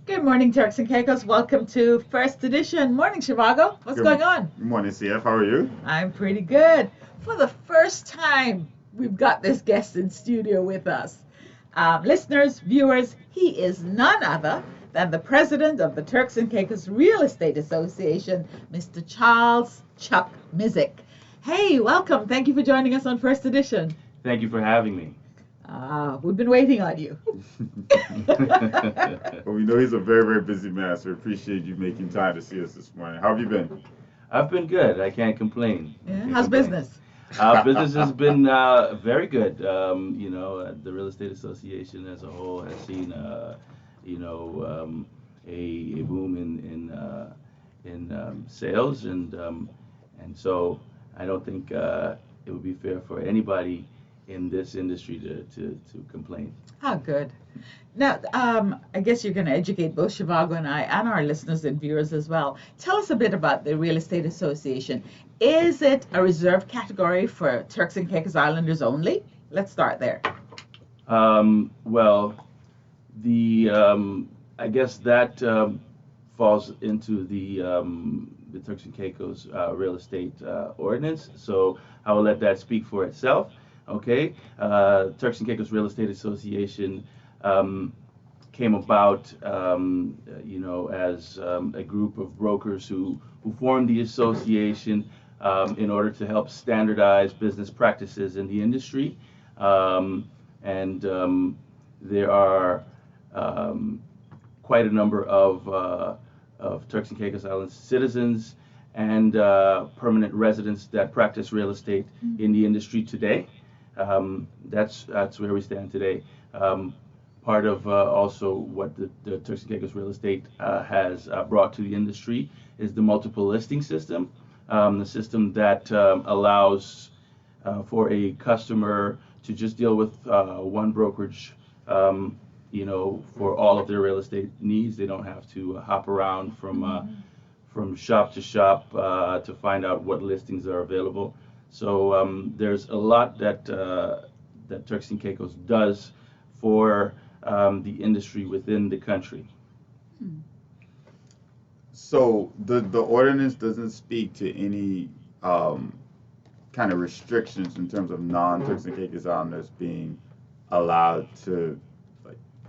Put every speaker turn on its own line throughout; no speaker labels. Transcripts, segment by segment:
Good morning, Turks and Caicos. Welcome to First Edition. Morning, Chicago. What's going on?
Good morning, CF. How are you?
I'm pretty good. For the first time, we've got this guest in studio with us. Listeners, viewers, he is none other than the president of the Turks and Caicos Real Estate Association, Mr. Charles Chuck Misick. Hey, welcome. Thank you for joining us on First Edition.
Thank you for having me.
We've been waiting on you.
Well, we know he's a very, very busy man, so we appreciate you making time to see us this morning. How have you been?
I've been good. I can't complain.
Yeah, how's business?
Business has been very good. The Real Estate Association as a whole has seen, a boom in sales, and so I don't think it would be fair for anybody in this industry to complain.
Oh, good. Now, I guess you're going to educate both Shivago and I and our listeners and viewers as well. Tell us a bit about the Real Estate Association. Is it a reserved category for Turks and Caicos Islanders only? Let's start there.
Well, I guess that falls into the Turks and Caicos real estate ordinance. So I will let that speak for itself. Okay, Turks and Caicos Real Estate Association came about, as a group of brokers who formed the association in order to help standardize business practices in the industry. There are quite a number of Turks and Caicos Islands citizens and permanent residents that practice real estate in the industry today. That's where we stand today. Part of also what the Turks and Caicos real estate has brought to the industry is the multiple listing system, the system that allows for a customer to just deal with one brokerage, for all of their real estate needs. They don't have to hop around from shop to shop to find out what listings are available. So there's a lot that Turks and Caicos does for the industry within the country.
So the ordinance doesn't speak to any kind of restrictions in terms of non-Turks and Caicos Islanders being allowed to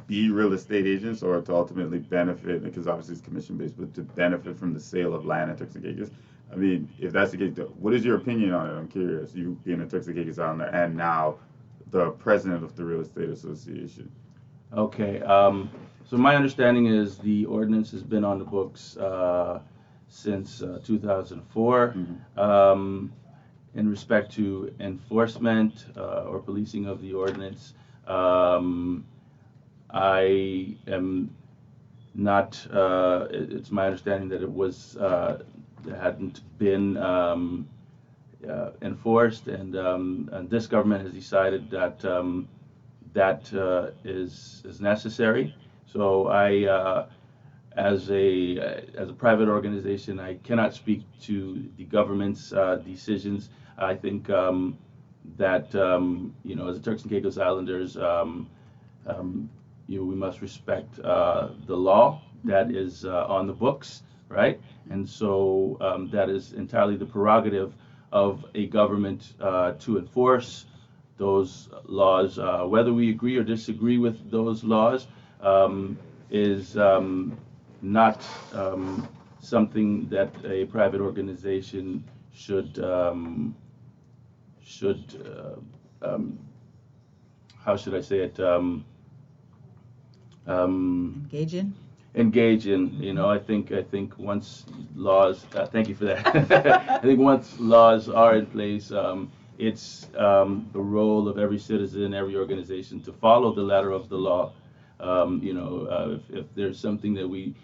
be real estate agents or to ultimately benefit, because obviously it's commission-based, but to benefit from the sale of land in Turks and Caicos. I mean, if that's the case, what is your opinion on it? I'm curious. You being a Turks and Caicos Islander and now the president of the Real Estate Association.
Okay. So my understanding is the ordinance has been on the books since 2004. In respect to enforcement or policing of the ordinance, I am not. It's my understanding that it was. Hadn't been enforced, and this government has decided that that is necessary. So I, as a private organization, I cannot speak to the government's decisions. I think that as the Turks and Caicos Islanders, we must respect the law that is on the books. Right? And so that is entirely the prerogative of a government to enforce those laws. Whether we agree or disagree with those laws is not something that a private organization should how should I say it? Engage in. I think once laws. Thank you for that. I think once laws are in place, it's the role of every citizen, every organization to follow the letter of the law. If there's something that we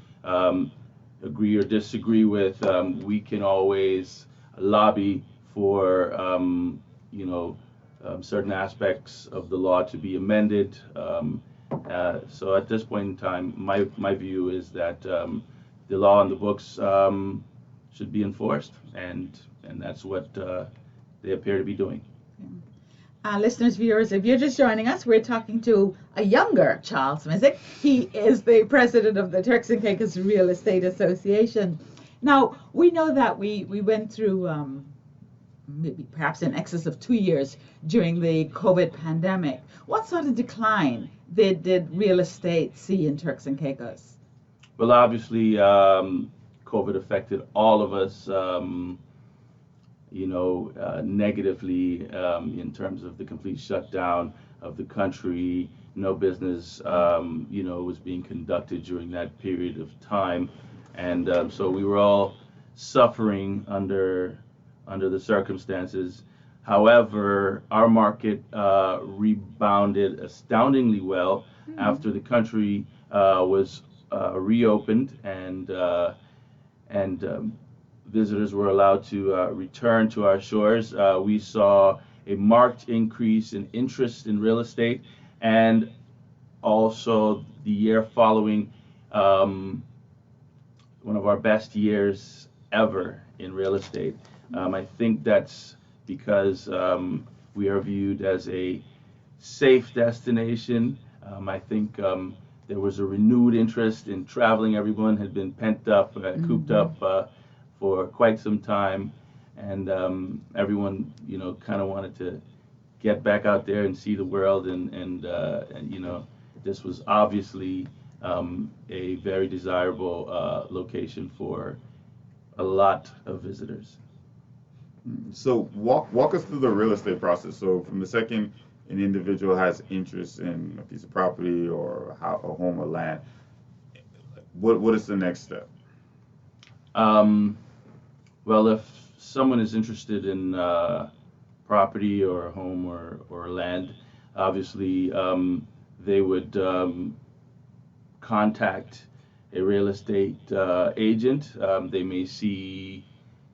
agree or disagree with, we can always lobby for certain aspects of the law to be amended. So at this point in time, my view is that the law on the books should be enforced, and that's what they appear to be doing.
Listeners, viewers, if you're just joining us, we're talking to a younger Charles Misick. He is the president of the Turks and Caicos Real Estate Association. Now, we know that we went through maybe perhaps in excess of 2 years during the COVID pandemic. What sort of decline did real estate see in Turks and Caicos?
Well, obviously, COVID affected all of us, negatively in terms of the complete shutdown of the country. No business, was being conducted during that period of time, and so we were all suffering under the circumstances. However, our market rebounded astoundingly well after the country was reopened and visitors were allowed to return to our shores. We saw a marked increase in interest in real estate, and also the year following, one of our best years ever in real estate. I think that's because we are viewed as a safe destination. I think there was a renewed interest in traveling. Everyone had been pent up, cooped up for quite some time, and everyone, kind of wanted to get back out there and see the world, and this was obviously a very desirable location for a lot of visitors.
So walk us through the real estate process. So from the second an individual has interest in a piece of property or a home or land, what is the next step?
Well, if someone is interested in property or a home or land, obviously they would contact a real estate agent. They may see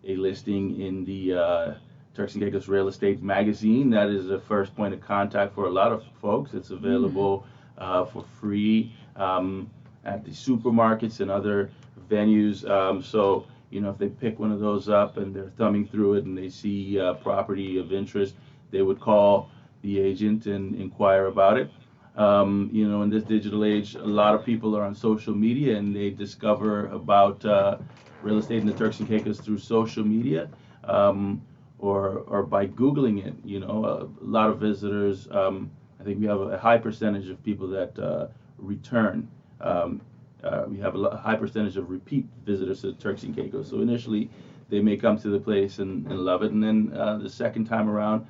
a listing in the Turks and Caicos Real Estate magazine. That is the first point of contact for a lot of folks. It's available for free at the supermarkets and other venues. So, if they pick one of those up and they're thumbing through it and they see property of interest, they would call the agent and inquire about it. In this digital age, a lot of people are on social media and they discover about real estate in the Turks and Caicos through social media or by Googling it. A lot of visitors, I think we have a high percentage of people that return. We have a high percentage of repeat visitors to the Turks and Caicos. So initially, they may come to the place and love it, and then the second time around,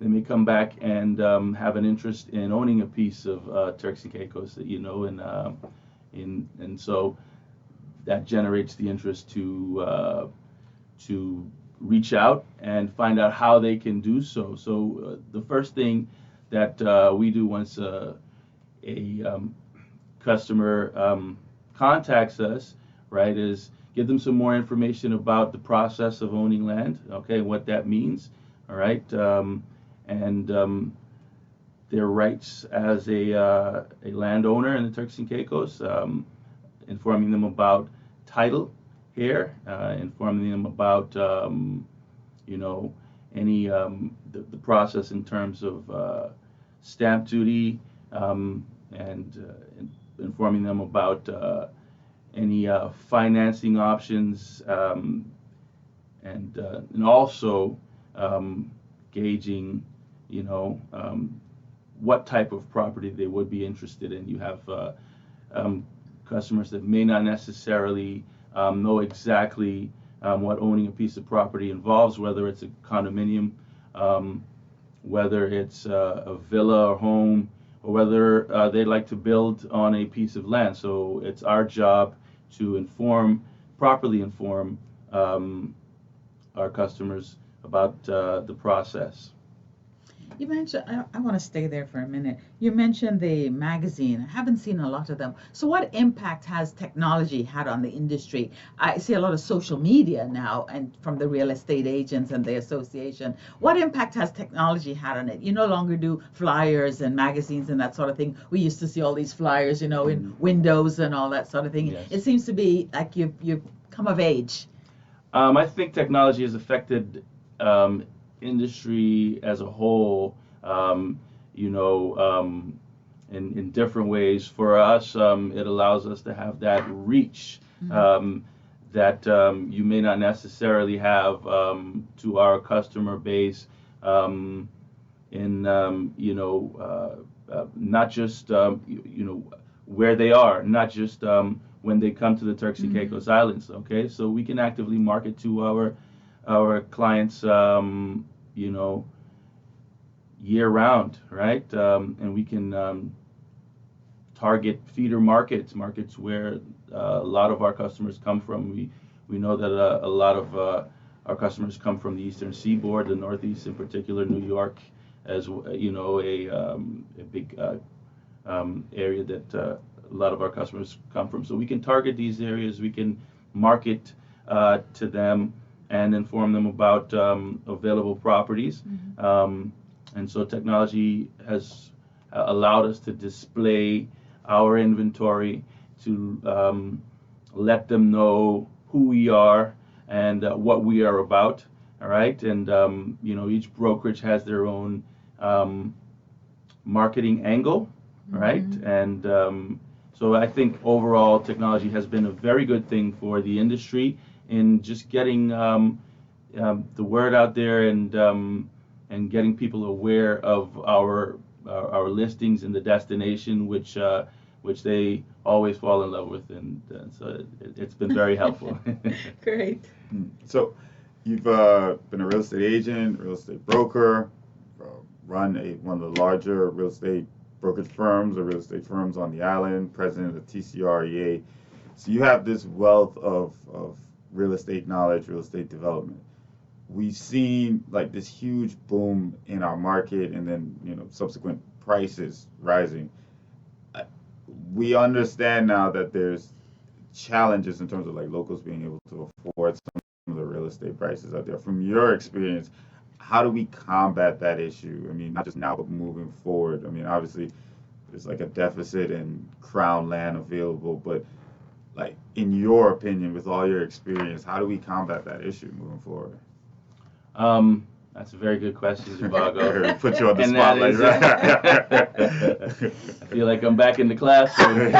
they may come back and have an interest in owning a piece of Turks and Caicos that and so that generates the interest to reach out and find out how they can do so. So the first thing that we do once a customer contacts us, right, is give them some more information about the process of owning land, okay, what that means, all right, and their rights as a landowner in the Turks and Caicos, informing them about title here, informing them about any the process in terms of stamp duty, and informing them about any financing options, and also gauging, what type of property they would be interested in. You have customers that may not necessarily know exactly what owning a piece of property involves, whether it's a condominium, whether it's a villa or home, or whether they'd like to build on a piece of land. So it's our job to properly inform our customers about the process.
You mentioned, I want to stay there for a minute. You mentioned the magazine. I haven't seen a lot of them. So what impact has technology had on the industry? I see a lot of social media now, and from the real estate agents and the association. What impact has technology had on it? You no longer do flyers and magazines and that sort of thing. We used to see all these flyers, in windows and all that sort of thing. Yes. It seems to be like you've come of age.
I think technology has affected industry as a whole, you know, in different ways. For us, it allows us to have that reach that you may not necessarily have to our customer base in, you know, not just, you know, where they are, not just when they come to the Turks and Caicos Islands. Okay, so we can actively market to our clients, you know, year round, right? And we can target feeder markets where a lot of our customers come from. We know that a lot of our customers come from the Eastern Seaboard, the Northeast in particular, New York, as you know, a big area that a lot of our customers come from. So we can target these areas. We can market to them and inform them about available properties. And so technology has allowed us to display our inventory, to let them know who we are and what we are about. All right, and you know, each brokerage has their own marketing angle, right? And so I think overall technology has been a very good thing for the industry in just getting the word out there and getting people aware of our listings and the destination, which they always fall in love with, and so it's been very helpful.
Great.
So you've been a real estate agent, real estate broker, run one of the larger real estate brokerage firms or real estate firms on the island, president of the TCREA. So you have this wealth of real estate knowledge, real estate development. We've seen like this huge boom in our market, and then, you know, subsequent prices rising. We understand now that there's challenges in terms of like locals being able to afford some of the real estate prices out there. From your experience, how do we combat that issue? I mean, not just now, but moving forward. I mean, obviously, there's like a deficit in crown land available, but like in your opinion, with all your experience, how do we combat that issue moving forward?
That's a very good question, Zhivago.
Put you on the
And
spotlight,
right? I feel like I'm back in the classroom.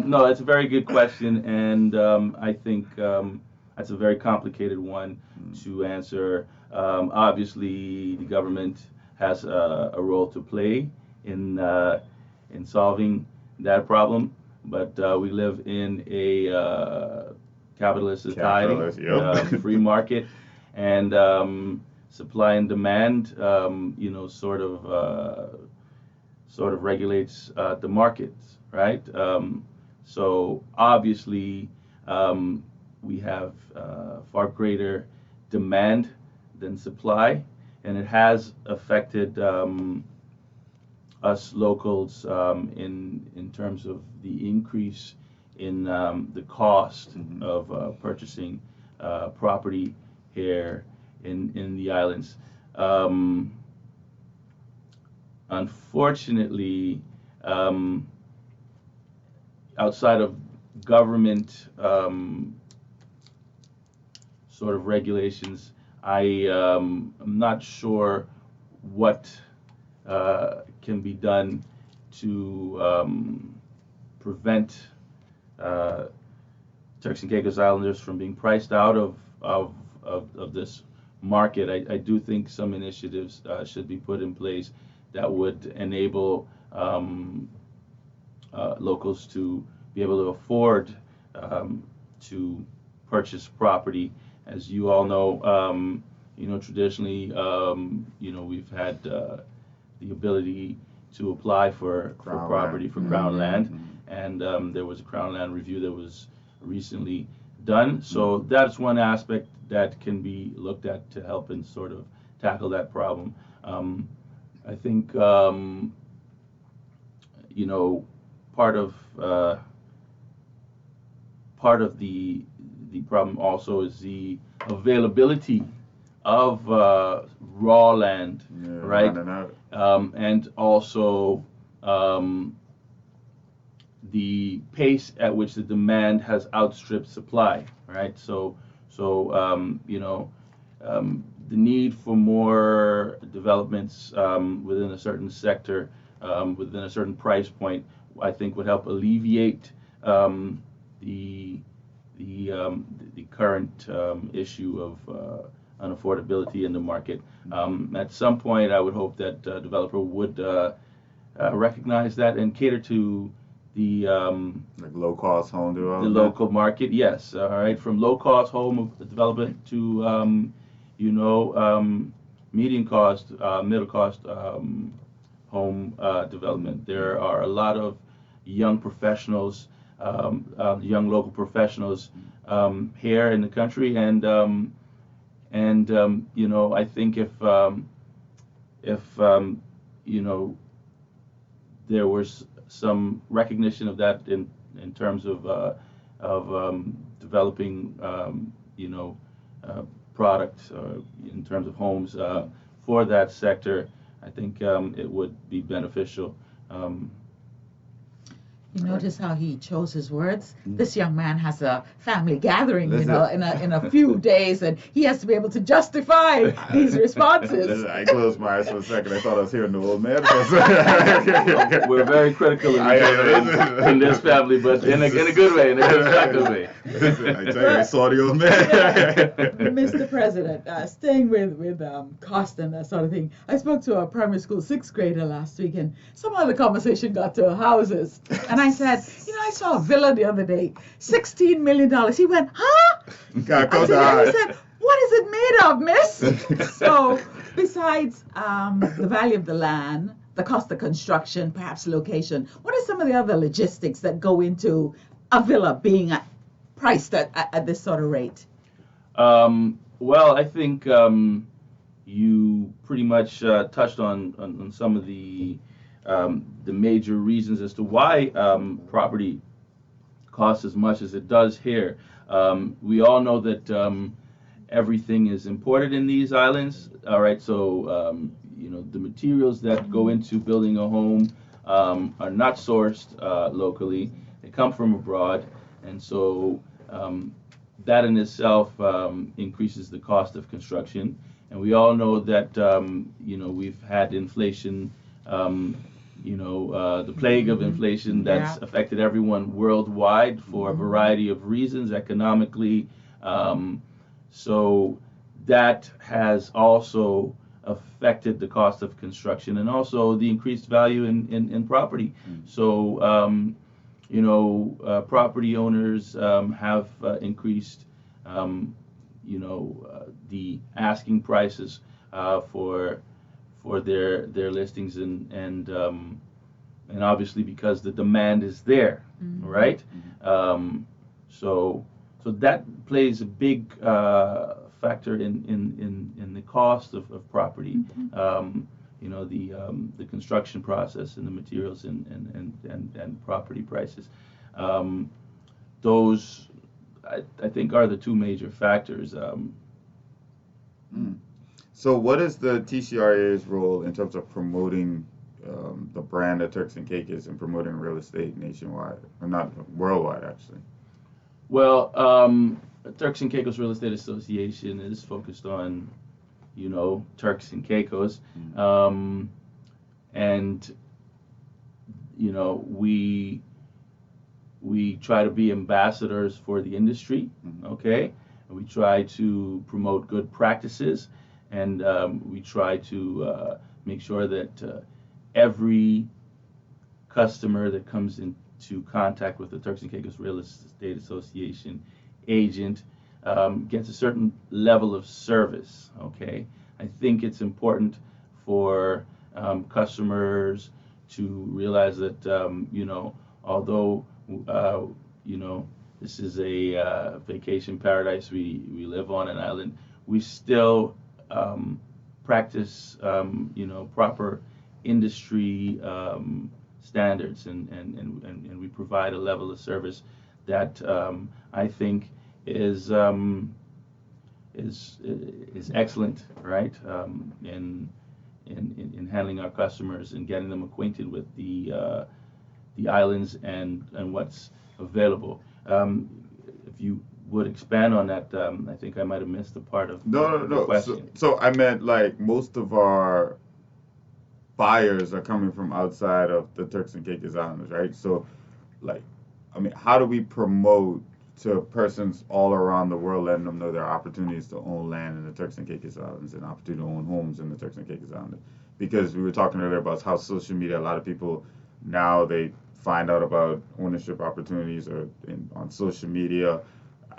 No, it's a very good question, and I think that's a very complicated one to answer. Obviously, the government has a role to play in solving that problem, but we live in a capitalist society, free market, and supply and demand, you know, sort of regulates the markets, right? So obviously, we have far greater demand than supply, and it has affected us locals in terms of the increase in the cost of purchasing property here in the islands. Unfortunately, outside of government sort of regulations, I'm not sure what can be done to prevent Turks and Caicos Islanders from being priced out of this market. I do think some initiatives should be put in place that would enable locals to be able to afford to purchase property. As you all know, you know, traditionally, you know, we've had the ability to apply for property, for crown land, and there was a crown land review that was recently done. So that's one aspect that can be looked at to help and sort of tackle that problem. I think, you know, part of the problem also is the availability of raw land, right? And also the pace at which the demand has outstripped supply, right? So you know, the need for more developments within a certain sector, within a certain price point, I think would help alleviate the the current issue of unaffordability in the market. At some point, I would hope that developer would recognize that and cater to the
Like low cost home
the
development.
local market. Yes, all right, from low cost home development to medium cost, middle cost home development. There are a lot of young professionals, young local professionals here in the country, and I think if there was some recognition of that in terms of developing products in terms of homes for that sector, I think it would be beneficial.
You notice how he chose his words? This young man has a family gathering, in a few days, and he has to be able to justify these responses.
I closed my eyes for a second. I thought I was hearing the old man.
We're very critical of each other in this family, but in a good way, in a constructive way.
I tell you, I saw the old man.
Mr. President, staying with cost and that sort of thing, I spoke to a primary school 6th grader last week, and somehow the conversation got to houses. And I said, I saw a villa the other day, $16 million. He went, huh? He said, what is it made of, miss? So besides the value of the land, the cost of construction, perhaps location, what are some of the other logistics that go into a villa being priced at this sort of rate?
Well, I think you pretty much touched on some of the major reasons as to why property costs as much as it does here. We all know that everything is imported in these islands. All right, so the materials that go into building a home are not sourced locally. They come from abroad, and so that in itself increases the cost of construction. And we all know that we've had inflation. The plague of inflation that's affected everyone worldwide for a variety of reasons, economically. So that has also affected the cost of construction and also the increased value in property. So, property owners have increased, the asking prices for their listings and obviously because the demand is there, right? So that plays a big factor in the cost of property. The construction process and the materials and property prices. Those I think are the two major factors.
So what is the TCREA's role in terms of promoting the brand of Turks and Caicos and promoting real estate nationwide, or not worldwide, actually?
Well, Turks and Caicos Real Estate Association is focused on, Turks and Caicos, and we try to be ambassadors for the industry, okay? And we try to promote good practices, and we try to make sure that every customer that comes into contact with the Turks and Caicos Real Estate Association agent gets a certain level of service, okay? I think it's important for customers to realize that, although, this is a vacation paradise, we live on an island, we still practice, proper industry standards, and we provide a level of service that I think is excellent, right? In handling our customers and getting them acquainted with the islands and what's available. If you would expand on that. I think I might have missed a part of
No, no,
the
no.
question.
So I meant like most of our buyers are coming from outside of the Turks and Caicos Islands, right? So, like, I mean, how do we promote to persons all around the world, letting them know there are opportunities to own land in the Turks and Caicos Islands and opportunity to own homes in the Turks and Caicos Islands? Because we were talking earlier about how social media, a lot of people now they find out about ownership opportunities on social media.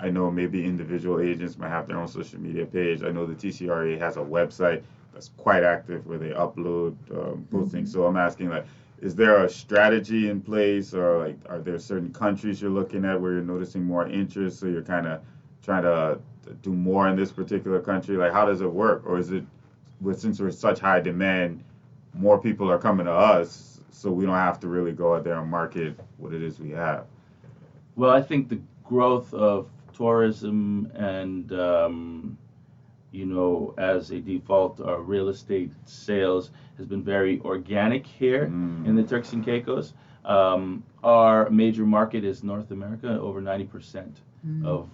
I know maybe individual agents might have their own social media page. I know the TCREA has a website that's quite active where they upload postings. So I'm asking, like, is there a strategy in place, or like, are there certain countries you're looking at where you're noticing more interest, so you're kind of trying to do more in this particular country? Like, how does it work, or is it, since we're such high demand, more people are coming to us, so we don't have to really go out there and market what it is we have?
Well, I think the growth of tourism and as a default, real estate sales has been very organic here in the Turks and Caicos. Our major market is North America. Over 90% of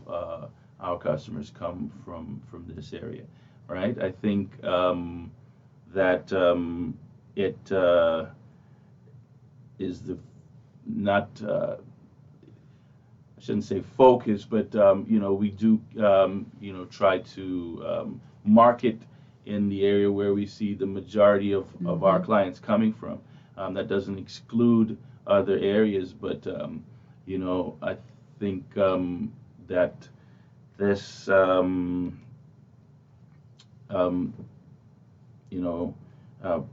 our customers come from this area, right? I think that it is the not. I shouldn't say focus, but we do try to market in the area where we see the majority of our clients coming from. That doesn't exclude other areas, but I think that this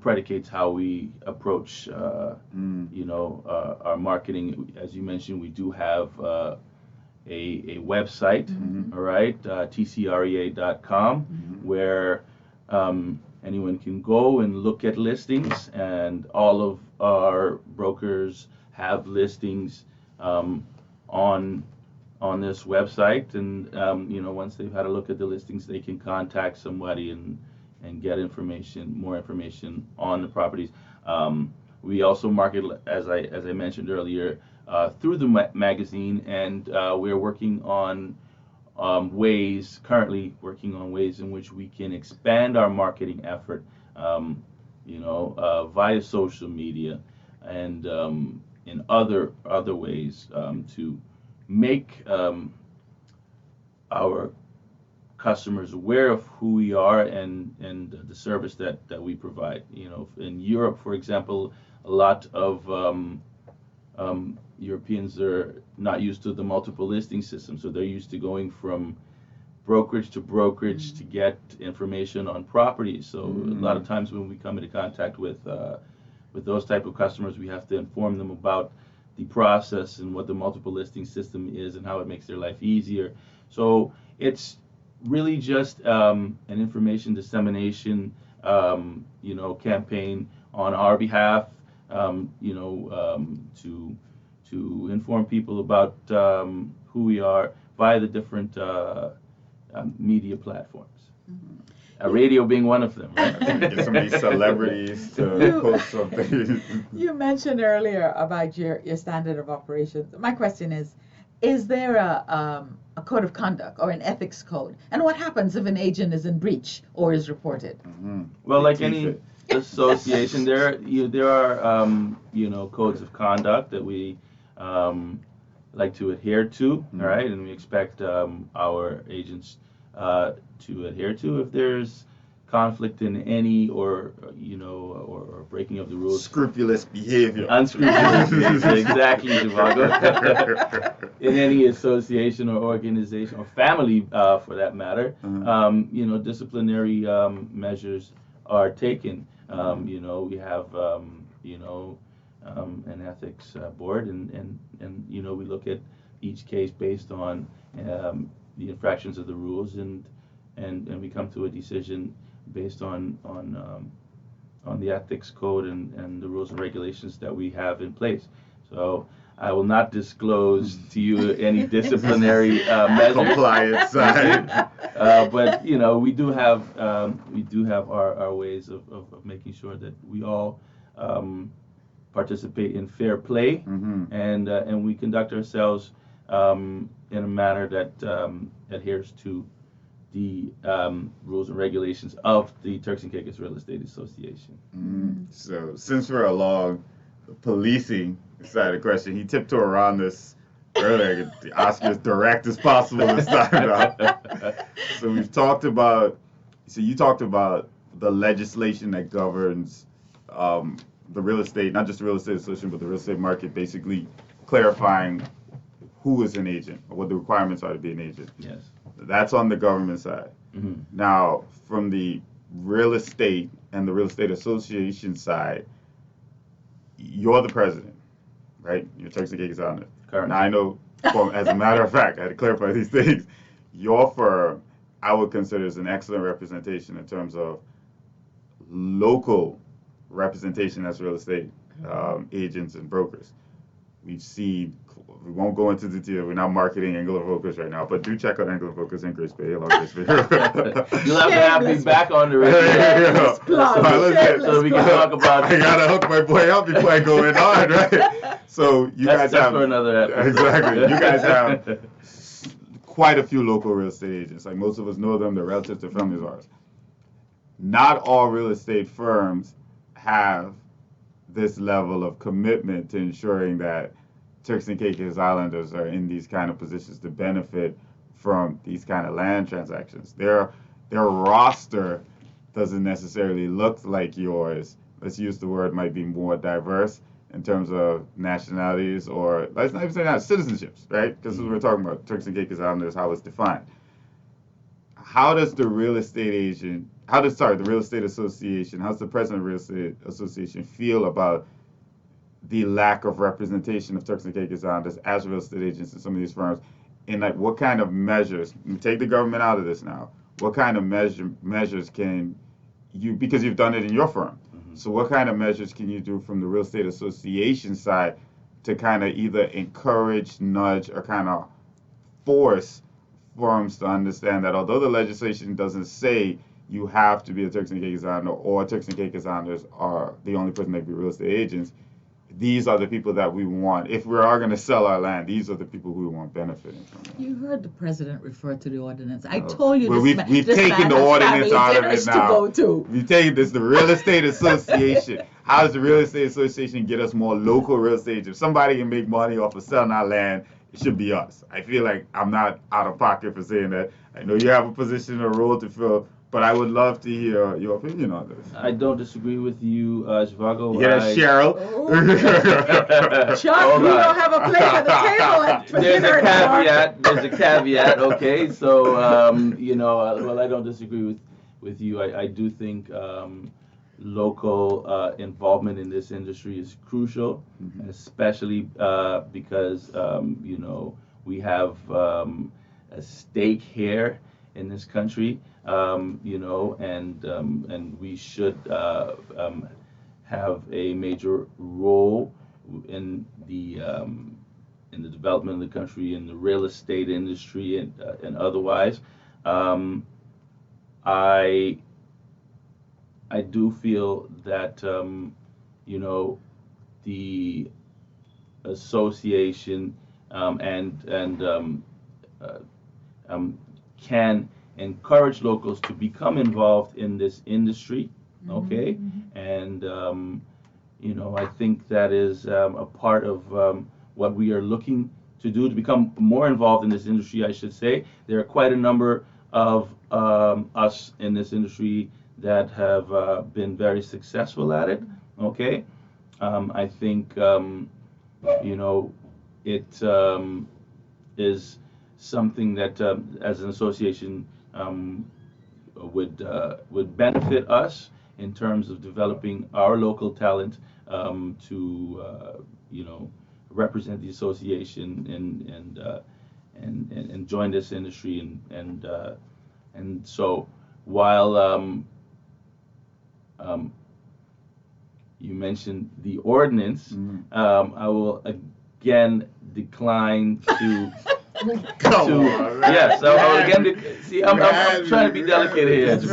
predicates how we approach our marketing. As you mentioned, we do have a website, all right, TCREA.com, where anyone can go and look at listings, and all of our brokers have listings on this website, and once they've had a look at the listings, they can contact somebody and get more information on the properties. We also market, as I mentioned earlier, through the magazine, and we're currently working on ways in which we can expand our marketing effort, via social media and in other ways to make our customers aware of who we are and the service that we provide. In Europe, for example, a lot of Europeans are not used to the multiple listing system, so they're used to going from brokerage to brokerage to get information on properties. So a lot of times when we come into contact with those type of customers, we have to inform them about the process and what the multiple listing system is and how it makes their life easier. So it's really just an information dissemination, campaign on our behalf, to inform people about who we are via the different media platforms. Radio being one of them, right?
Get some of these celebrities to post something.
You mentioned earlier about your standard of operations. My question is there a code of conduct or an ethics code? And what happens if an agent is in breach or is reported?
Well, like any association, there are codes of conduct that we like to adhere to, right? And we expect our agents to adhere to. If there's conflict in any or breaking of the rules,
scrupulous behavior,
unscrupulous behavior, exactly, Zhivago. In any association or organization or family, for that matter, disciplinary measures are taken. We have an ethics board, and we look at each case based on the infractions of the rules, and we come to a decision based on the ethics code and the rules and regulations that we have in place. So I will not disclose to you any disciplinary measures.
Compliance side.
But we do have our ways of making sure that we all participate in fair play, and we conduct ourselves in a manner that adheres to the rules and regulations of the Turks and Caicos Real Estate Association.
So since we're along the policing side of the question, he tiptoed around this earlier. The ask you as direct as possible this time now. So you talked about the legislation that governs the real estate, not just the real estate association, but the real estate market, basically clarifying who is an agent or what the requirements are to be an agent.
Yes.
That's on the government side.
Mm-hmm.
Now, from the real estate and the real estate association side, you're the president, right? You're Turks and Caicos Islanders.
Correct.
Now, I know, as a matter of fact, I had to clarify these things. Your firm, I would consider, is an excellent representation in terms of local representation as real estate agents and brokers. We've seen, we won't go into detail, we're not marketing Angular Focus right now, but do check out Angular Focus in Grace Bay. You'll have
to have me back on the radio. So we can talk about
I gotta hook my boy up before I go in on, right? So you guys have
for another episode.
Exactly. You guys have quite a few local real estate agents. Like most of us know them, they're relatives, they're families of ours. Not all real estate firms have this level of commitment to ensuring that Turks and Caicos Islanders are in these kind of positions to benefit from these kind of land transactions. Their roster doesn't necessarily look like yours. Let's use the word, might be more diverse in terms of nationalities, or let's not even say that, citizenships, right? Because we're talking about Turks and Caicos Islanders, how it's defined. How does the real estate agent, the real estate association, how's the president of the real estate association feel about the lack of representation of Turks and Caicos Islanders as real estate agents in some of these firms? And like, what kind of measures, take the government out of this now, what kind of measures can you, because you've done it in your firm, so what kind of measures can you do from the real estate association side to kind of either encourage, nudge, or kind of force firms to understand that although the legislation doesn't say you have to be a Turks and Caicos Islander or Turks and Caicos Islanders are the only person that can be real estate agents, these are the people that we want. If we are going to sell our land, these are the people who we want benefiting from it.
You heard the president refer to the ordinance. I told you
well,
this
we've
this
taken
man
the
has
ordinance
family
out of
dinners
it
to
now.
go to.
We've taken this, the real estate association. How does the real estate association get us more local real estate? If somebody can make money off of selling our land, it should be us. I feel like I'm not out of pocket for saying that. I know you have a position or role to fill, but I would love to hear your opinion on this.
I don't disagree with you, Zhivago.
Yeah, Cheryl.
Chuck, we don't have a place at the table for
There's
dinner
a caveat.
anymore.
There's a caveat. Okay, so well, I don't disagree with you. I do think local involvement in this industry is crucial, especially because we have a stake here in this country, and we should have a major role in the development of the country, in the real estate industry, and otherwise. I do feel that the association can encourage locals to become involved in this industry, okay? And I think that is a part of what we are looking to do to become more involved in this industry, I should say. There are quite a number of us in this industry that have been very successful at it, okay? I think, it is something that, as an association, would benefit us in terms of developing our local talent to represent the association and join this industry, and so while you mentioned the ordinance, I will again decline to. Yes, I will again. See, I'm trying to be delicate here.
We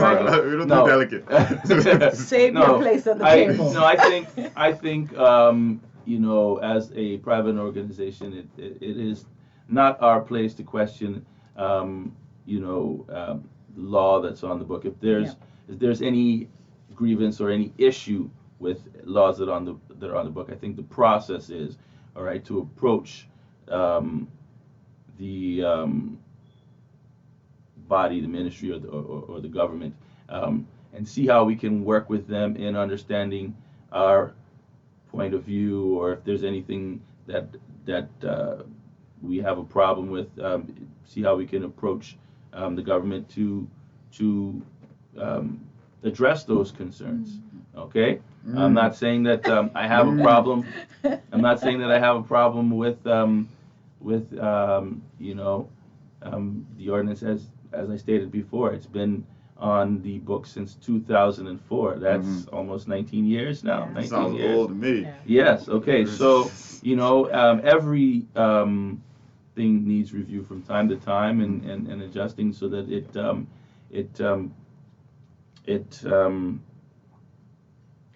don't do delicate.
Save your place at the table.
I think as a private organization, it is not our place to question, the law that's on the book. If there's any grievance or any issue with laws that are on the book, I think the process is, all right, to approach the body, the ministry, or the government, and see how we can work with them in understanding our point of view, or if there's anything that we have a problem with, see how we can approach the government to address those concerns. Okay, I'm not saying that I have a problem. I'm not saying that I have a problem with the ordinance as I stated before. It's been on the book since 2004. That's almost 19 years now.
Yeah.
19
Sounds
years.
old to me.
Yeah.
Yes. Okay. So every thing needs review from time to time and adjusting so that it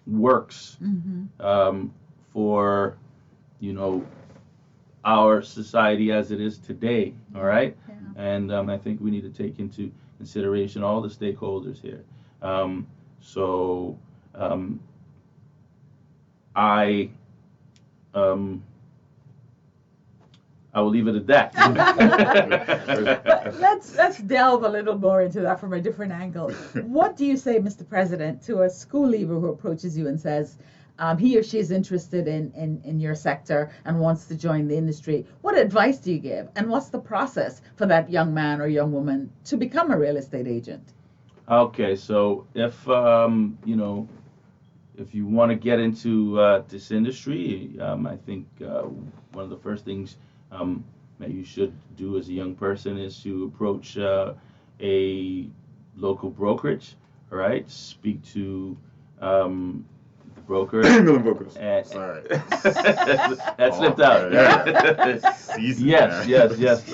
works for our society as it is today. All right.
Yeah.
And I think we need to take into consideration all the stakeholders here. I will leave it at that.
But let's delve a little more into that from a different angle. What do you say, Mr. President, to a school leaver who approaches you and says he or she is interested in your sector and wants to join the industry? What advice do you give? And what's the process for that young man or young woman to become a real estate agent?
Okay, so if if you want to get into this industry, I think one of the first things that you should do as a young person is to approach a local brokerage, all right? Speak to the broker.
Sorry.
That slipped out.
Yeah.
Yes.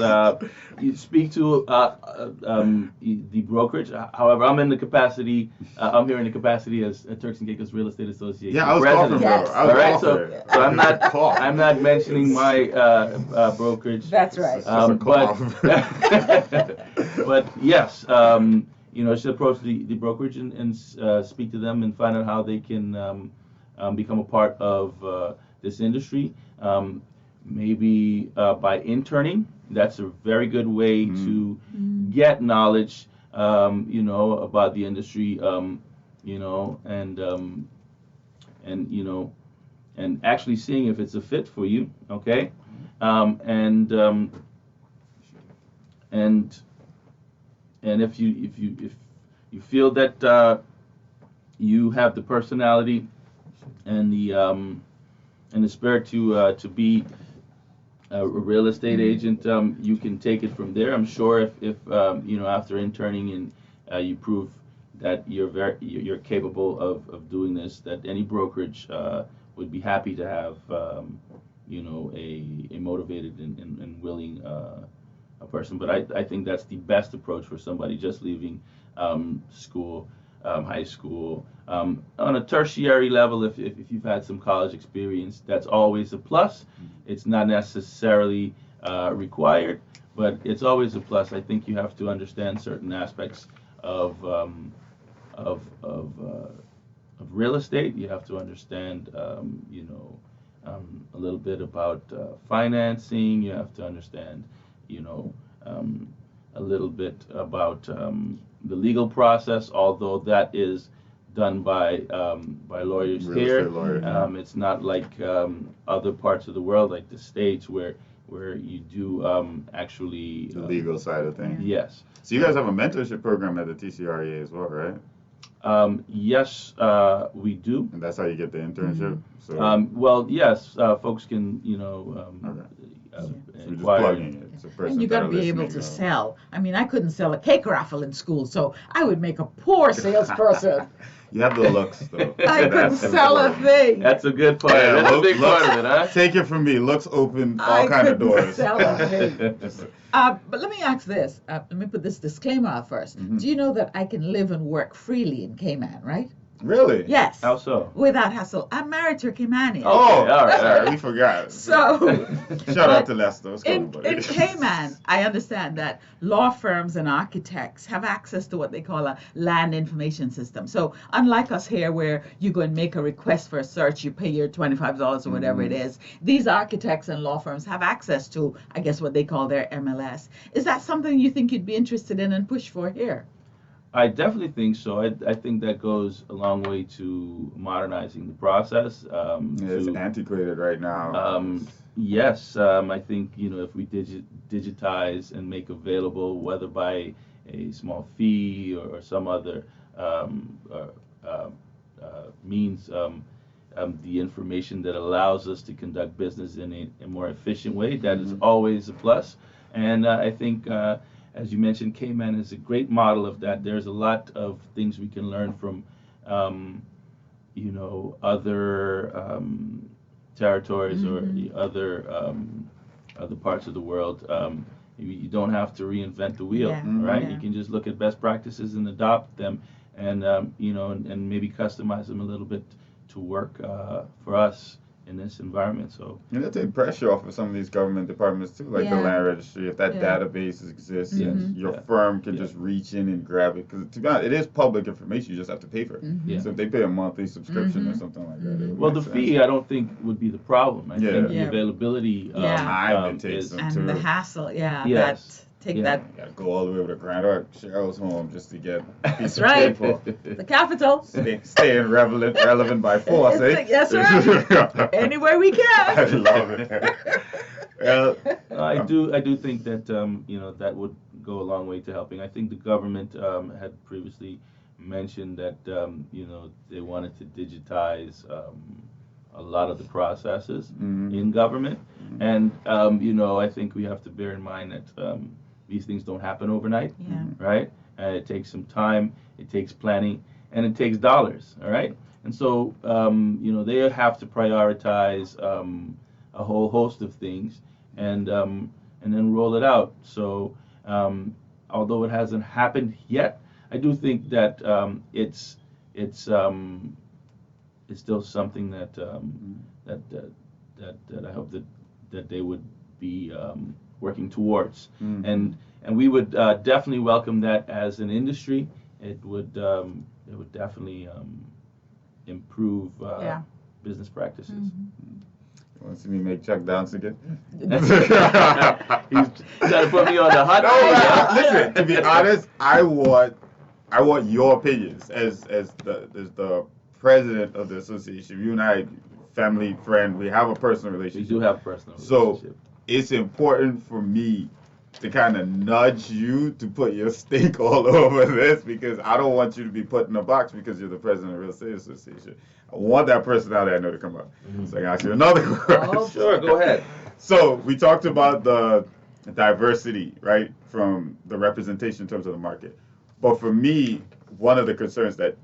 You speak to the brokerage. However, I'm in the capacity. I'm here in the capacity as a Turks and Caicos Real Estate Association
Yeah, I was
president.
coughing, bro. I was
All right,
coughing.
so I'm not mentioning my brokerage.
That's right.
But yes, you should approach the brokerage and speak to them and find out how they can become a part of this industry. Maybe by interning. That's a very good way to get knowledge, about the industry, and actually seeing if it's a fit for you. Okay, and if you feel that you have the personality and the spirit to be a real estate agent, you can take it from there. I'm sure if after interning and you prove that you're capable of doing this, that any brokerage would be happy to have a motivated and willing a person. But I think that's the best approach for somebody just leaving school, high school. On a tertiary level, if you've had some college experience, that's always a plus. It's not necessarily required, but it's always a plus. I think you have to understand certain aspects of real estate. You have to understand, a little bit about financing. You have to understand, a little bit about the legal process, although that is done by lawyers
Real
here.
estate lawyers.
It's not like other parts of the world, like the States, where you do actually
The legal side of things.
Yes.
So you guys have a mentorship program at the TCREA as well, right?
Yes, we do.
And that's how you get the internship. So,
Well, yes, folks can
okay. So we're just
inquire.
plugging it. It's a person
And you got to
that are
be able
listening,
to sell. I mean, I couldn't sell a cake raffle in school, so I would make a poor salesperson.
You have the looks, though.
I couldn't
That's
sell a
important.
thing.
That's a good part.
Yeah,
That's a big part of it, huh?
Take it from me. Looks open all
I
kind of
couldn't
doors.
sell a thing. But let me ask this. Let me put this disclaimer out first.
Mhm.
Do you know that I can live and work freely in Cayman, right?
Really?
Yes.
How so?
Without hassle. I'm married to a Caymanian.
Oh,
Oh,
okay, all right, all right.
we forgot.
So,
Shout out
but
to Lester. What's going on, buddy?
in Cayman, I understand that law firms and architects have access to what they call a land information system. So, unlike us here, where you go and make a request for a search, you pay your $25 or whatever it is, these architects and law firms have access to, I guess, what they call their MLS. Is that something you think you'd be interested in and push for here?
I definitely think so. I think that goes a long way to modernizing the process.
It's antiquated right now.
Yes, I think if we digitize and make available, whether by a small fee or some other means, the information that allows us to conduct business in a more efficient way, that is always a plus. And I think, as you mentioned, Cayman is a great model of that. There's a lot of things we can learn from, other territories or the other parts of the world. You don't have to reinvent the wheel, right?
Yeah.
You can just look at best practices and adopt them, and and maybe customize them a little bit to work for us in this environment. So
and it'll take pressure off of some of these government departments too, like the land registry. If that database exists, and your firm can just reach in and grab it, because to be honest, it is public information. You just have to pay for it. So if they pay a monthly subscription or something like that, it would
well,
make
the
sense.
fee I don't think would be the problem. I think the
Yeah.
availability
Time it takes
is
them
And
too.
the hassle,
Yes.
that take that.
You gotta go all the way over to Grand Arc, Cheryl's home, just to get a piece
That's
of
right.
paper.
The capital.
Staying relevant by force, eh?
That's right. Anywhere we
I
can.
love it. Well,
I do think that that would go a long way to helping. I think the government had previously mentioned that they wanted to digitize a lot of the processes in government, and I think we have to bear in mind that these things don't happen overnight, right? It takes some time, it takes planning, and it takes dollars, all right? And so they have to prioritize a whole host of things, and then roll it out. So although it hasn't happened yet, I do think that it's still something that I hope that they would be working towards, and we would definitely welcome that as an industry. It would definitely improve business practices.
You want to see me make Chuck dance again?
He's trying to put me on the hot seat.
Listen, to be honest, I want your opinions as the president of the association. You and I, family, friend, we have a personal
We
relationship.
do have a personal
So
relationship.
it's important for me to kind of nudge you to put your stink all over this, because I don't want you to be put in a box because you're the president of the Real Estate Association. I want that personality I know to come up. So I can ask you another question.
Sure, go ahead.
So we talked about the diversity, right, from the representation in terms of the market. But for me, one of the concerns that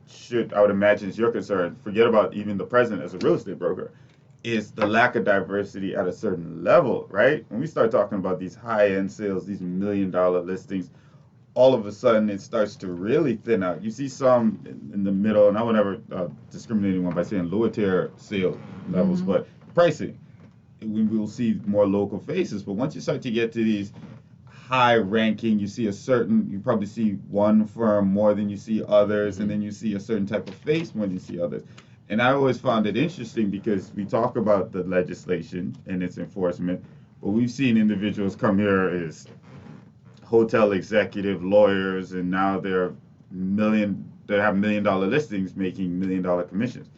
I would imagine is your concern, forget about even the president as a real estate broker, is the lack of diversity at a certain level, right? When we start talking about these high-end sales, these $1 million listings, all of a sudden it starts to really thin out. You see some in the middle, and I would never discriminate anyone by saying lower tier sale levels, but pricing, we will see more local faces. But once you start to get to these high ranking, you probably see one firm more than you see others, and then you see a certain type of face more than you see others. And I always found it interesting because we talk about the legislation and its enforcement, but we've seen individuals come here as hotel executive, lawyers, and now they have $1 million listings making $1 million commissions.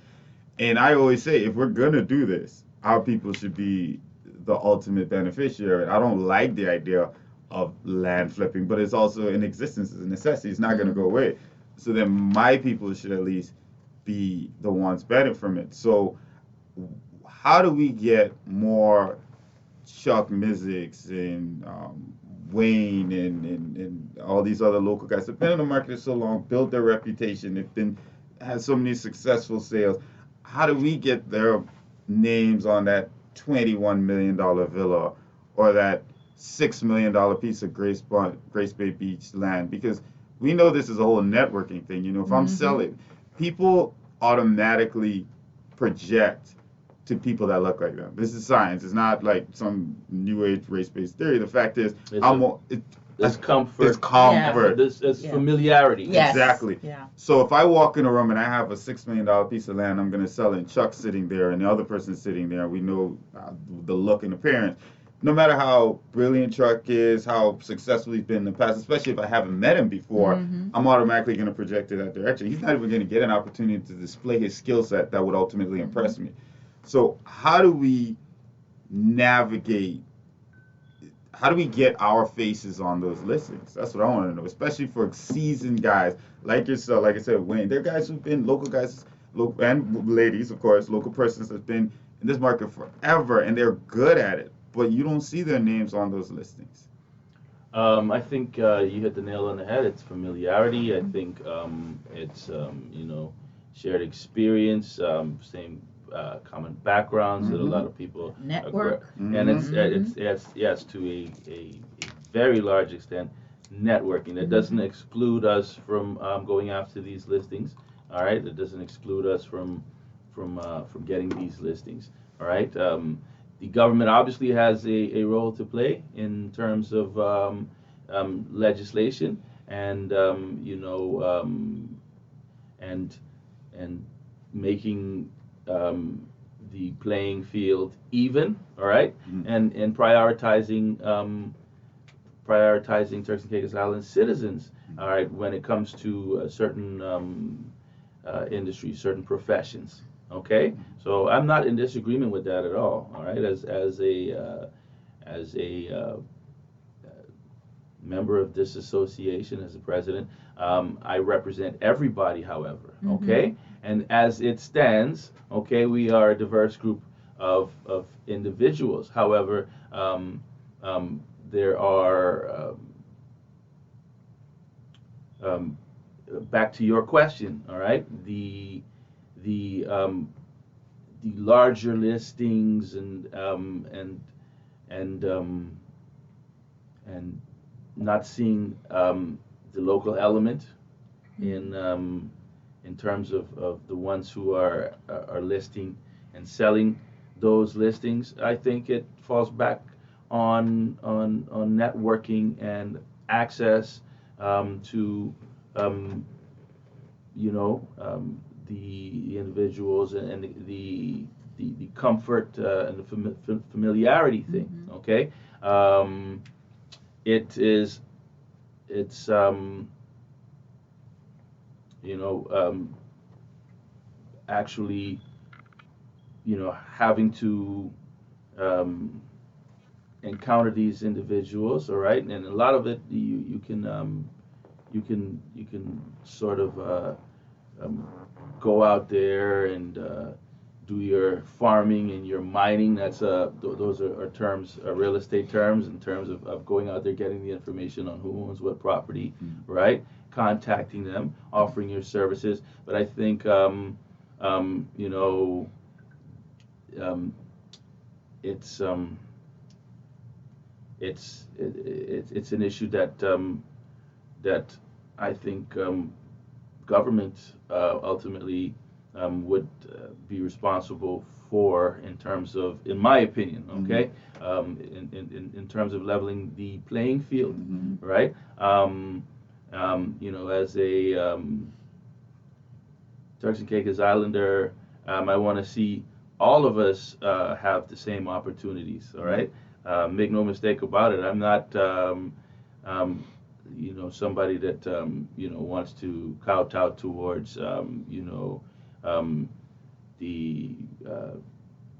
And I always say, if we're gonna do this, our people should be the ultimate beneficiary. I don't like the idea of land flipping, but it's also in existence as a necessity. It's not gonna go away. So then my people should at least be the ones benefit from it. So how do we get more Chuck Misicks and Wayne and all these other local guys that have been in the market so long, built their reputation, they've had so many successful sales? How do we get their names on that $21 million villa or that $6 million piece of Grace Bay Beach land? Because we know this is a whole networking thing. If I'm selling, people automatically project to people that look like them. This is science. It's not like some new age race-based theory. The fact is,
It's comfort.
It's comfort.
It's familiarity.
Yes.
Exactly.
Yeah.
So if I walk in a room and I have a $6 million piece of land, I'm going to sell it, and Chuck's sitting there, and the other person's sitting there, and we know the look and appearance. No matter how brilliant Chuck is, how successful he's been in the past, especially if I haven't met him before, I'm automatically going to project in that direction. He's not even going to get an opportunity to display his skill set that would ultimately impress me. So how do we navigate? How do we get our faces on those listings? That's what I want to know, especially for seasoned guys like yourself. Like I said, Wayne, they're guys who've been local guys, and ladies, of course, local persons that's been in this market forever, and they're good at it. But you don't see their names on those listings.
I think you hit the nail on the head. It's familiarity. I think it's shared experience, same common backgrounds that a lot of people
network,
and it's to a very large extent networking. That doesn't exclude us from going after these listings. All right, that doesn't exclude us from getting these listings. All right. The government obviously has a role to play in terms of legislation and and making the playing field even, all right, and prioritizing Turks and Caicos Island citizens, all right, when it comes to certain industries, certain professions. Okay, so I'm not in disagreement with that at all. All right, as a member of this association, as a president, I represent everybody. However, okay, and as it stands, okay, we are a diverse group of individuals. However, there are back to your question. All right, the larger listings and not seeing the local element in terms of the ones who are listing and selling those listings. I think it falls back on networking and access to the individuals and the comfort and the familiarity thing. Okay, it's actually having to encounter these individuals. All right, and a lot of it you can sort of go out there and do your farming and your mining. That's those are terms, real estate terms, in terms of going out there, getting the information on who owns what property, right? Contacting them, offering your services. But I think it's an issue that I think government ultimately would be responsible for, in terms of, in my opinion, okay, in terms of leveling the playing field, right? As a Turks and Caicos Islander, I want to see all of us have the same opportunities. All right, make no mistake about it. I'm not somebody that wants to kowtow towards the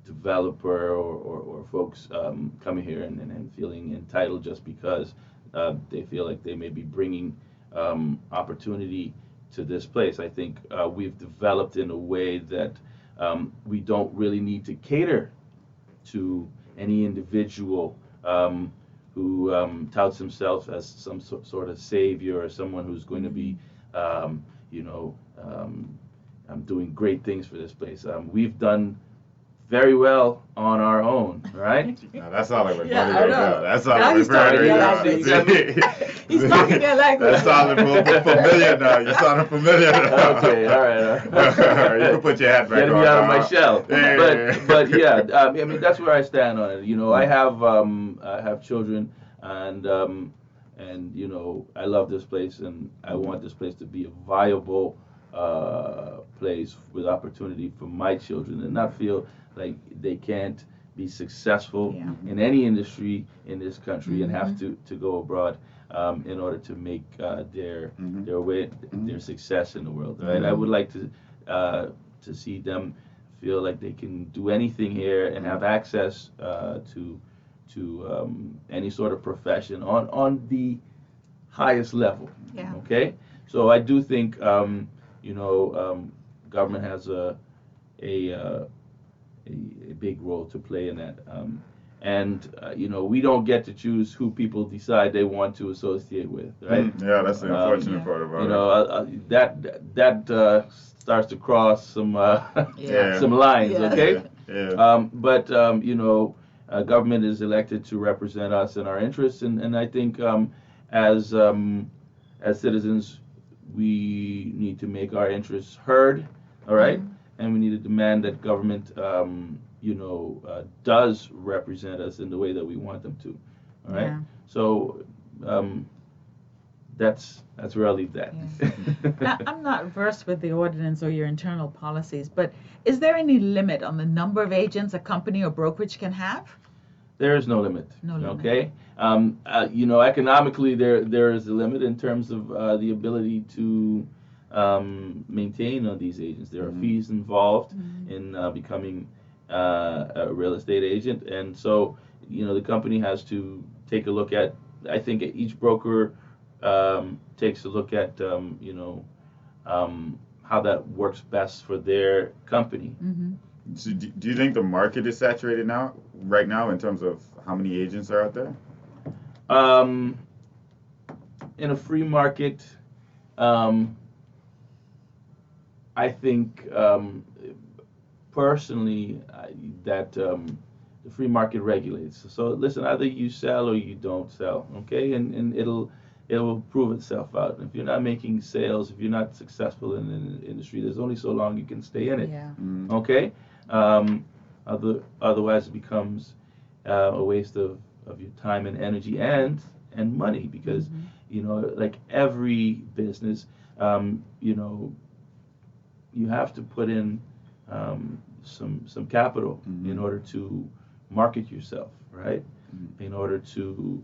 developer or folks coming here and feeling entitled just because they feel like they may be bringing opportunity to this place. I think we've developed in a way that we don't really need to cater to any individual who touts himself as some sort of savior or someone who's going to be, doing great things for this place. We've done very well on our own, right?
Now that sounds like
Yeah,
my
I
buddy
know.
right now. That sounds
Now
like
he's
my friend
talking your
right now.
language. He's talking your language.
That sounded familiar now. You sounding familiar now.
Okay, all right.
You can put your hat back
Getting
on.
me out of
now.
my shell.
Yeah.
But yeah, I mean that's where I stand on it. You know, I have children, and you know, I love this place, and I want this place to be a viable place with opportunity for my children, and not feel like they can't be successful
Yeah.
in any industry in this country and have
Mhm.
to go abroad in order to make their their success in the world. Right? I would like to see them feel like they can do anything here and have access to any sort of profession on the highest level.
Yeah.
Okay, so I do think you know government has a big role to play in that. And you know, we don't get to choose who people decide they want to associate with, right?
Yeah, that's the unfortunate
Yeah.
part about
You
it.
know, that starts to cross some
Yeah.
some lines,
Yeah.
okay?
Yeah.
But you know, government is elected to represent us and our interests, and I think as citizens, we need to make our interests heard, all right? And we need to demand that government, you know, does represent us in the way that we want them to, all right?
Yeah.
So that's where I'll leave that.
Now, I'm not versed with the ordinance or your internal policies, but is there any limit on the number of agents a company or brokerage can have?
There is no limit.
No limit.
Okay. You know, economically, there is a limit in terms of the ability to maintain on these agents. There are fees involved in becoming a real estate agent, and so you know the company has to take a look at. I think each broker takes a look at you know how that works best for their company.
So do you think the market is saturated right now, in terms of how many agents are out there?
In a free market, I think personally that the free market regulates. So listen, either you sell or you don't sell, okay? And it'll prove itself out. If you're not making sales, if you're not successful in the industry, there's only so long you can stay in it.
Yeah.
Okay? Otherwise, it becomes a waste of your time and energy and money, because you know, like every business, you know, you have to put in some capital in order to market yourself, right? In order to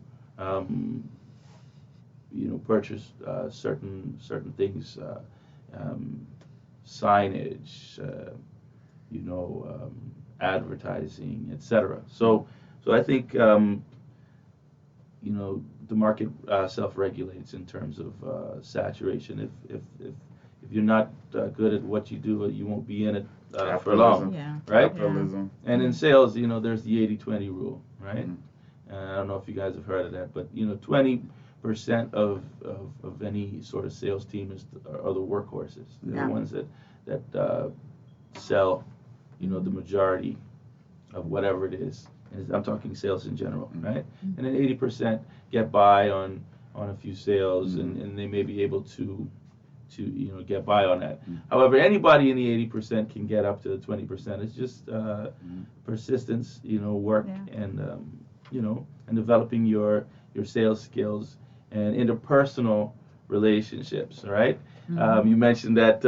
you know, purchase certain things, signage, you know, advertising, etc. So I think you know the market self-regulates in terms of saturation. If you're not good at what you do, you won't be in it for long,
Yeah.
right?
Capitalism.
And in sales, you know, there's the 80-20 rule, right? I don't know if you guys have heard of that, but you know, 20% of any sort of sales team are the workhorses. They're the ones that sell, you know, the majority of whatever it is. And I'm talking sales in general, right? And then 80% get by on a few sales, and they may be able to you know, get by on that. However, anybody in the 80% can get up to the 20%. It's just persistence, you know, work, and you know, and developing your sales skills and interpersonal relationships. All right. You mentioned that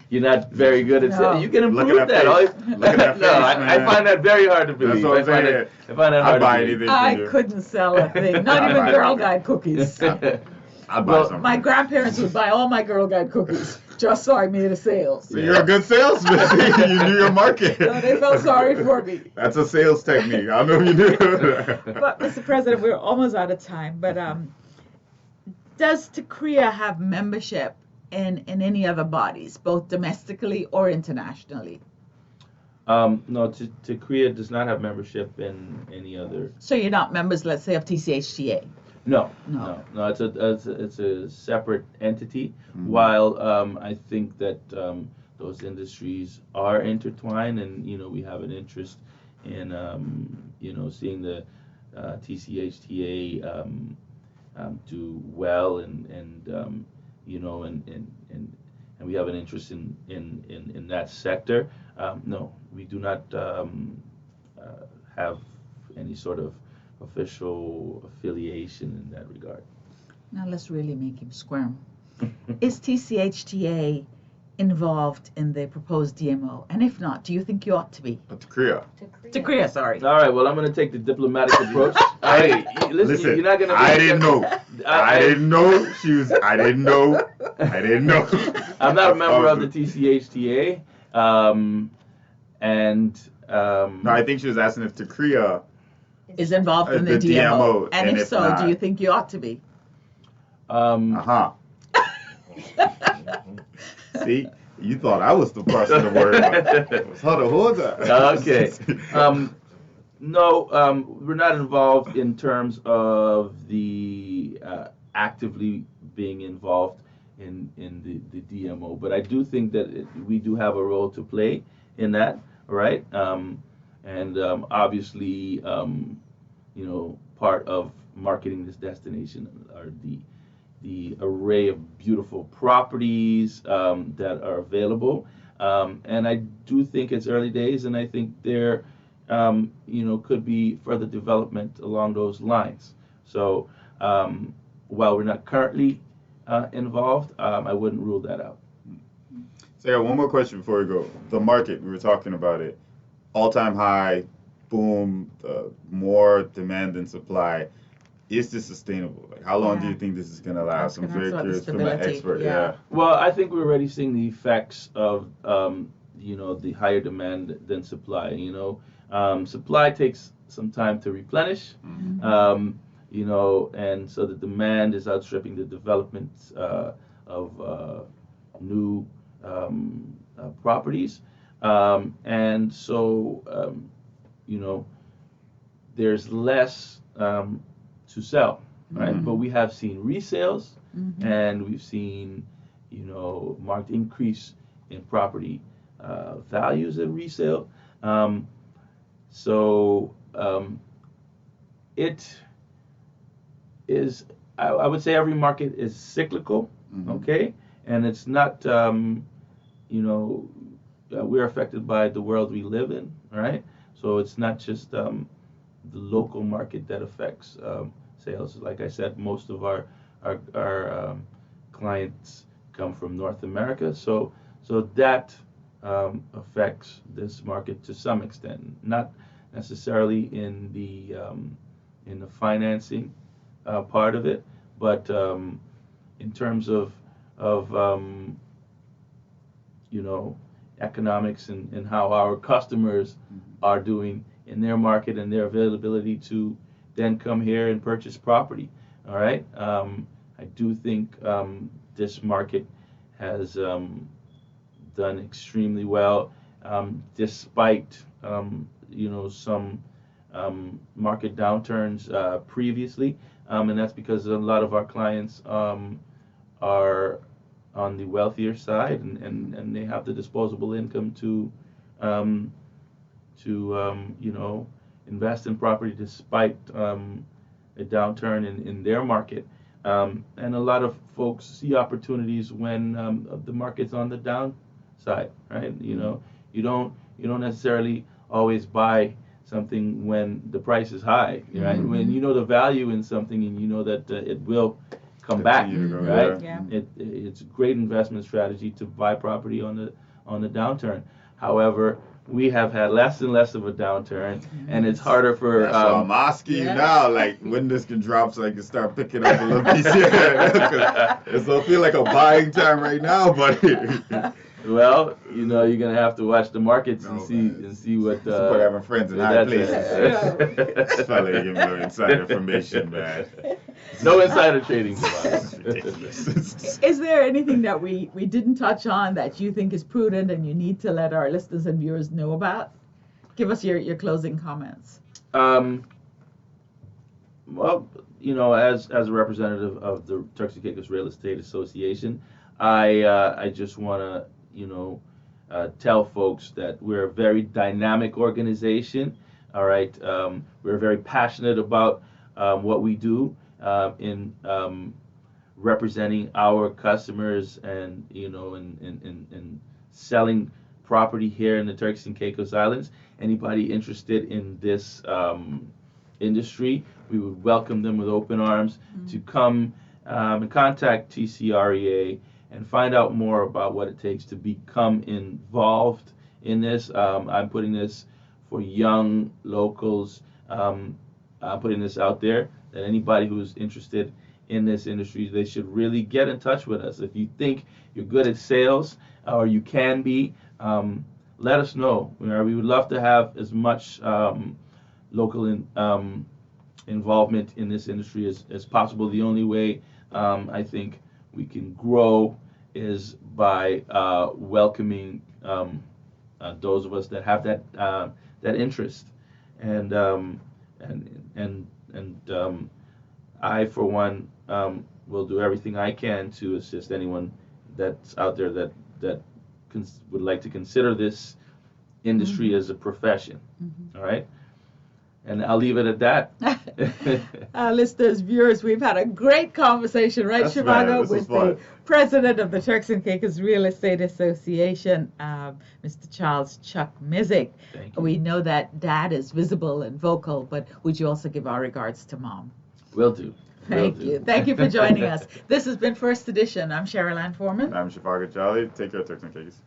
you're not very good at sales. You can improve that. No, I find that very hard to believe.
That's what I'm saying.
I find that hard to believe.
Anything
I
from you.
couldn't sell a thing, not even Girl Guide cookies.
I'd buy something.
My grandparents would buy all my Girl Guide cookies just so I made a sale.
So you're a good salesman. You knew your market.
So they felt sorry for me.
That's a sales technique. I don't know if you knew.
But Mr. President, we're almost out of time. But does TCREA have membership in any other bodies, both domestically or internationally?
No, TCREA does not have membership in any other.
So you're not members, let's say, of TCHTA?
No. It's a separate entity. While I think that those industries are intertwined, and we have an interest in seeing the TCHTA do well, and we have an interest in that sector. No, we do not have any sort of official affiliation in that regard.
Now let's really make him squirm. Is TCHTA involved in the proposed DMO? And if not, do you think you ought to be?
TCREA.
TCREA, sorry.
All right, well, I'm going to take the diplomatic approach. Hey, listen, you're not going to.
I didn't know. I didn't know she was. I didn't know.
I'm not a member of the TCHTA,
No, I think she was asking if TCREA
is involved in the DMO. And if so,
not,
do you think you ought to be?
See, you thought I was the person to worry about. Hold on.
Okay. No, we're not involved in terms of the actively being involved in the DMO, but I do think that we do have a role to play in that, right? And obviously, part of marketing this destination are the array of beautiful properties that are available. And I do think it's early days, and I think there, could be further development along those lines. So while we're not currently involved, I wouldn't rule that out.
So I got one more question before we go. The market, we were talking about it. All-time high, boom, more demand than supply. Is this sustainable? Like, how long do you think this is going to last? I'm very curious from an expert. Yeah.
Well, I think we're already seeing the effects of, the higher demand than supply. Supply takes some time to replenish, and so the demand is outstripping the development of new properties. And so, there's less to sell, right? But we have seen resales, and we've seen, marked increase in property values at resale. So it is, I would say every market is cyclical, okay? And it's not, we're affected by the world we live in, right? So it's not just the local market that affects sales. Like I said, most of our clients come from North America, so that affects this market to some extent. Not necessarily in the financing part of it, but in terms of economics and how our customers are doing in their market and their availability to then come here and purchase property. All right. I do think this market has done extremely well, despite some market downturns previously, and that's because a lot of our clients are on the wealthier side, and they have the disposable income to invest in property despite a downturn in their market. And a lot of folks see opportunities when the market's on the downside, right? You don't necessarily always buy something when the price is high, right? When you know the value in something and you know that it will come back, right?
Yeah.
It's a great investment strategy to buy property on the downturn. However, we have had less and less of a downturn, and it's harder for.
That's why I'm asking you now, like, when this can drop so I can start picking up a little piece here. It don't feel like a buying time right now, buddy.
Well, you're gonna have to watch the markets and see what.
Support having friends in high places. This fella giving no inside information, man.
No insider trading.
Ridiculous.
Is there anything that we didn't touch on that you think is prudent and you need to let our listeners and viewers know about? Give us your closing comments.
Well, as a representative of the Turks and Caicos Real Estate Association, I just want to tell folks that we're a very dynamic organization. All right, we're very passionate about what we do in representing our customers and in selling property here in the Turks and Caicos Islands. Anybody interested in this industry, we would welcome them with open arms to come and contact TCREA and find out more about what it takes to become involved in this. I'm putting this for young locals. I'm putting this out there that anybody who's interested in this industry, they should really get in touch with us. If you think you're good at sales or you can be, let us know. We would love to have as much local involvement in this industry as possible. The only way I think we can grow is by welcoming those of us that have that interest, and I, for one, will do everything I can to assist anyone that's out there that would like to consider this industry as a profession. All right? And I'll leave it at that.
Listeners, viewers, we've had a great conversation, right, Shivago, with the president of the Turks and Caicos Real Estate Association, Mr. Charles Chuck Misick.
Thank you.
We know that Dad is visible and vocal, but would you also give our regards to Mom?
Will do.
Thank you. Thank you for joining us. This has been First Edition. I'm Cheryl Ann Forman.
And I'm Shivago Jolly. Take care, Turks and Caicos.